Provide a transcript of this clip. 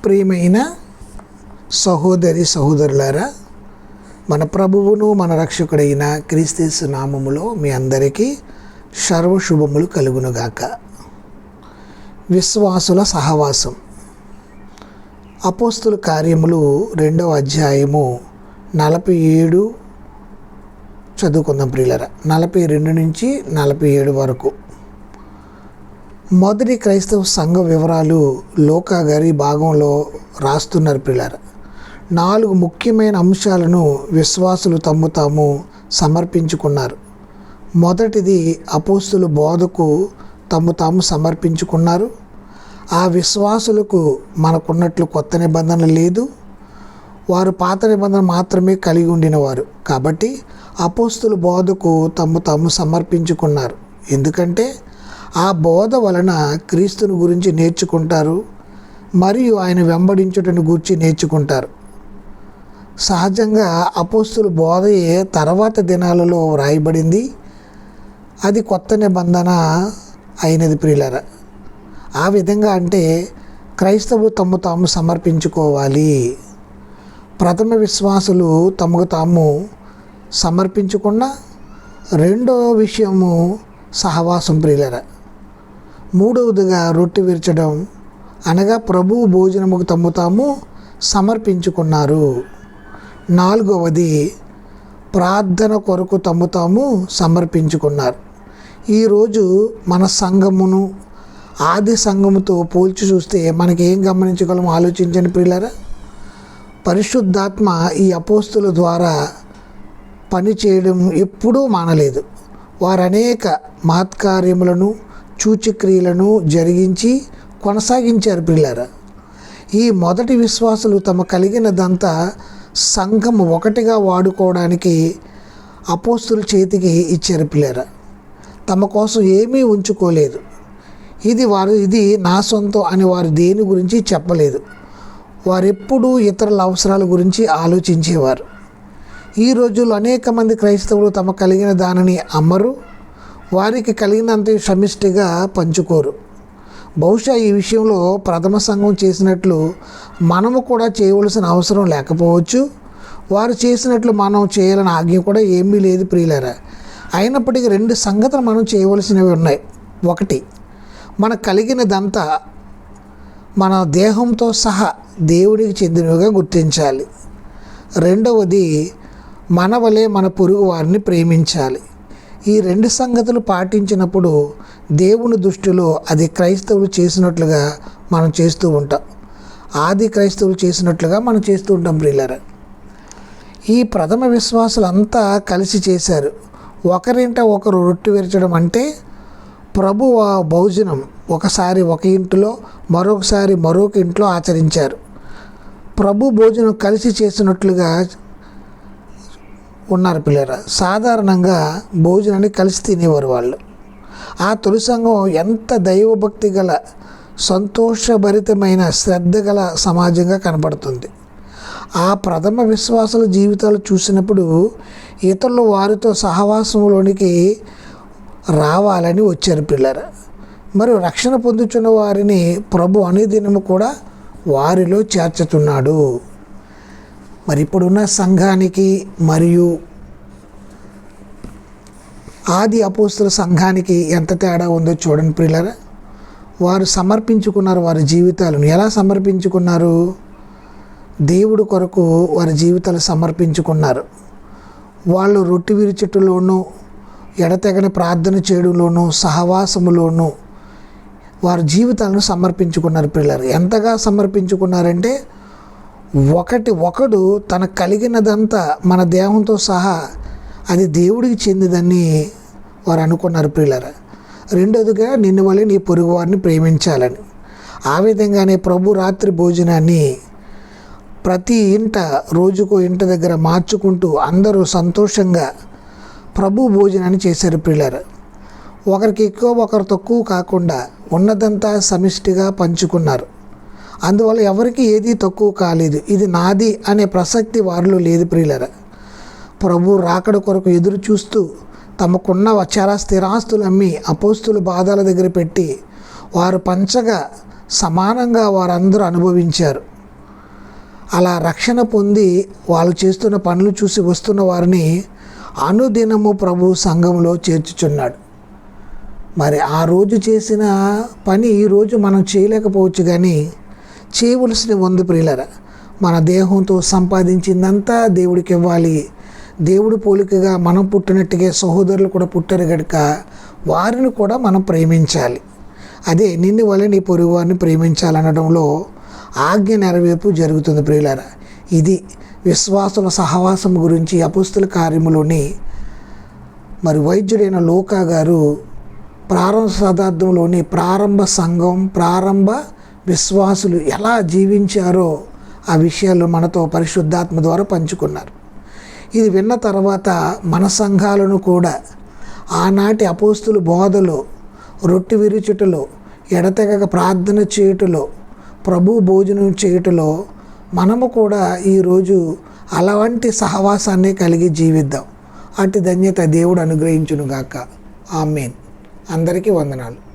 ప్రియమైన సహోదరి సహోదరులారా, మన ప్రభువును మన రక్షకుడైన క్రీస్తు నామములో మీ అందరికీ సర్వశుభములు కలుగునుగాక. విశ్వాసుల సహవాసం. అపోస్తుల కార్యములు 2వ అధ్యాయము 47 చదువుకుందాం ప్రియులారా. 42 నుంచి 47 వరకు. మొదటి క్రైస్తవ సంఘ వివరాలు లోకా గారి భాగంలో రాస్తున్నారు ప్రియులారా. 4 ముఖ్యమైన అంశాలను విశ్వాసులు తమ్ము తాము సమర్పించుకున్నారు. మొదటిది, అపోస్తుల బోధకు తమ్ము తాము సమర్పించుకున్నారు. ఆ విశ్వాసులకు మనకున్నట్లు కొత్త నిబంధన లేదు, వారు పాత నిబంధన మాత్రమే కలిగి ఉండినవారు. కాబట్టి అపోస్తుల బోధకు తమ్ము తాము సమర్పించుకున్నారు. ఎందుకంటే ఆ బోధ వలన క్రీస్తుని గురించి నేర్చుకుంటారు మరియు ఆయన వెంబడించుటను గురించి నేర్చుకుంటారు. సహజంగా అపోస్తుల బోధయే తర్వాత దినాలలో వ్రాయబడింది. అది కొత్త నిబంధన అయినది ప్రియులారా. ఆ విధంగా అంటే క్రైస్తవులు తమ్ము తాము సమర్పించుకోవాలి. ప్రథమ విశ్వాసులు తమకు తాము సమర్పించుకున్న రెండో విషయము సహవాసం ప్రియులారా. మూడవదిగా రొట్టె విరచడం, అనగా ప్రభువు భోజనముకు తమ్ము తాము సమర్పించుకున్నారు. నాలుగవది ప్రార్థన కొరకు తమ్ము తాము సమర్పించుకున్నారు. ఈరోజు మన సంఘమును ఆది సంఘముతో పోల్చి చూస్తే మనకి ఏం గమనించగలం ఆలోచించండి ప్రియులారా. పరిశుద్ధాత్మ ఈ అపోస్తుల ద్వారా పని చేయడం ఎప్పుడూ మానలేదు. వారు అనేక మహత్కార్యములను సూచక్రియలను జరిగించి కొనసాగించారు ప్రియులారా. ఈ మొదటి విశ్వాసులు తమ కలిగినదంతా సంఘం ఒకటిగా వాడుకోవడానికి అపోస్తుల చేతికి ఇచ్చారు ప్రియులారా. తమ కోసం ఏమీ ఉంచుకోలేదు. ఇది నా సొంతం అని వారు దేని గురించి చెప్పలేదు. వారెప్పుడూ ఇతరుల అవసరాల గురించి ఆలోచించేవారు. ఈ రోజుల్లో అనేక మంది క్రైస్తవులు తమ కలిగిన దానిని అమ్మరు, వారికి కలిగినంత సమిష్టిగా పంచుకోరు. బహుశా ఈ విషయంలో ప్రథమ సంఘం చేసినట్లు మనము కూడా చేయవలసిన అవసరం లేకపోవచ్చు. వారు చేసినట్లు మనం చేయాలని ఆజ్ఞ కూడా ఏమీ లేదు ప్రియులారా. అయినప్పటికీ 2 సంగతులు మనం చేయవలసినవి ఉన్నాయి. ఒకటి, మనకు కలిగినదంతా మన దేహంతో సహా దేవుడికి చెందినవిగా గుర్తించాలి. రెండవది, మన వలె మన పొరుగు వారిని ప్రేమించాలి. ఈ 2 సంగతులు పాటించినప్పుడు దేవుని దృష్టిలో అది క్రైస్తవులు చేసినట్లుగా మనం చేస్తూ ఉంటాం. ఆది క్రైస్తవులు చేసినట్లుగా మనం చేస్తూ ఉంటాం ప్రియులారా. ఈ ప్రథమ విశ్వాసులు అంతా కలిసి చేశారు. ఒకరింట ఒకరు రొట్టె విరచడం అంటే ప్రభు భోజనం ఒకసారి ఒక ఇంటిలో, మరొకసారి మరొక ఇంట్లో ఆచరించారు. ప్రభు భోజనం కలిసి చేసినట్లుగా ఉన్నారు పిల్లరా. సాధారణంగా భోజనాన్ని కలిసి తినేవారు వాళ్ళు. ఆ తొలి సంఘం ఎంత దైవభక్తి గల, సంతోషభరితమైన, శ్రద్ధ గల సమాజంగా కనపడుతుంది. ఆ ప్రథమ విశ్వాసుల జీవితాలు చూసినప్పుడు ఇతరులు వారితో సహవాసంలోనికి రావాలని వచ్చారు పిల్లరా. మరియు రక్షణ పొందుతున్న వారిని ప్రభు అనుదినము కూడా వారిలో చేర్చుతున్నాడు. మరి ఇప్పుడున్న సంఘానికి మరియు ఆది అపోస్తుల సంఘానికి ఎంత తేడా ఉందో చూడండి ప్రియులారా. వారు సమర్పించుకున్నారు వారి జీవితాలను. ఎలా సమర్పించుకున్నారు? దేవుడి కొరకు వారి జీవితాలు సమర్పించుకున్నారు. వాళ్ళు రొట్టె విరుచుటలోనూ, ఎడతెగని ప్రార్థన చేయడంలోనూ, సహవాసములోనూ వారి జీవితాలను సమర్పించుకున్నారు పిల్లలు. ఎంతగా సమర్పించుకున్నారంటే ఒకడు తనకు కలిగినదంతా మన దేహంతో సహా అది దేవుడికి చెందిదని వారు అనుకున్నారు ప్రియులారా. రెండోదిగా, నిన్ను వలె నీ పొరుగు వారిని ప్రేమించాలని. ఆ విధంగానే ప్రభు రాత్రి భోజనాన్ని ప్రతి ఇంట రోజుకో ఇంటి దగ్గర మార్చుకుంటూ అందరూ సంతోషంగా ప్రభు భోజనాన్ని చేశారు ప్రియులారా. ఒకరికి ఎక్కువ ఒకరు తక్కువ కాకుండా ఉన్నదంతా సమిష్టిగా పంచుకున్నారు. అందువల్ల ఎవరికి ఏదీ తక్కువ కాలేదు. ఇది నాది అనే ప్రసక్తి వారిలో లేదు ప్రియులారా. ప్రభు రాకడ కొరకు ఎదురు చూస్తూ తమకున్న చాలా స్థిరాస్తులు అమ్మి అపోస్తుల పాదాల దగ్గర పెట్టి వారు పంచగా సమానంగా వారందరూ అనుభవించారు. అలా రక్షణ పొంది వాళ్ళు చేస్తున్న పనులు చూసి వస్తున్న వారిని అనుదినము ప్రభు సంఘంలో చేర్చుచున్నాడు. మరి ఆ రోజు చేసిన పని ఈరోజు మనం చేయలేకపోవచ్చు, కానీ చేయవలసినవి ఉంది ప్రియులారా. మన దేహంతో సంపాదించిందంతా దేవుడికి ఇవ్వాలి. దేవుడి పోలికగా మనం పుట్టినట్టుగా సహోదరులు కూడా పుట్టారు కనుక వారిని కూడా మనం ప్రేమించాలి. అదే నిన్ను వలె నీ పొరుగు వారిని ప్రేమించాలనడంలో ఆజ్ఞ నెరవేర్పు జరుగుతుంది ప్రియులారా. ఇది విశ్వాసుల సహవాసం గురించి అపోస్తుల కార్యములోని మరి వైద్యుడైన లూకా గారు ప్రారంభ శతాబ్దంలోని ప్రారంభ సంఘం, ప్రారంభ విశ్వాసులు ఎలా జీవించారో ఆ విషయాలు మనతో పరిశుద్ధాత్మ ద్వారా పంచుకున్నారు. ఇది విన్న తర్వాత మన సంఘాలను కూడా ఆనాటి అపోస్తుల బోధలో, రొట్టె విరుచుటలో, ఎడతెగక ప్రార్థన చేయుటలో, ప్రభు భోజనం చేయుటలో మనము కూడా ఈరోజు అలాంటి సహవాసాన్ని కలిగి జీవిద్దాం. అట్టి ధన్యత దేవుడు అనుగ్రహించునుగాక. ఆమేన్. అందరికీ వందనాలు.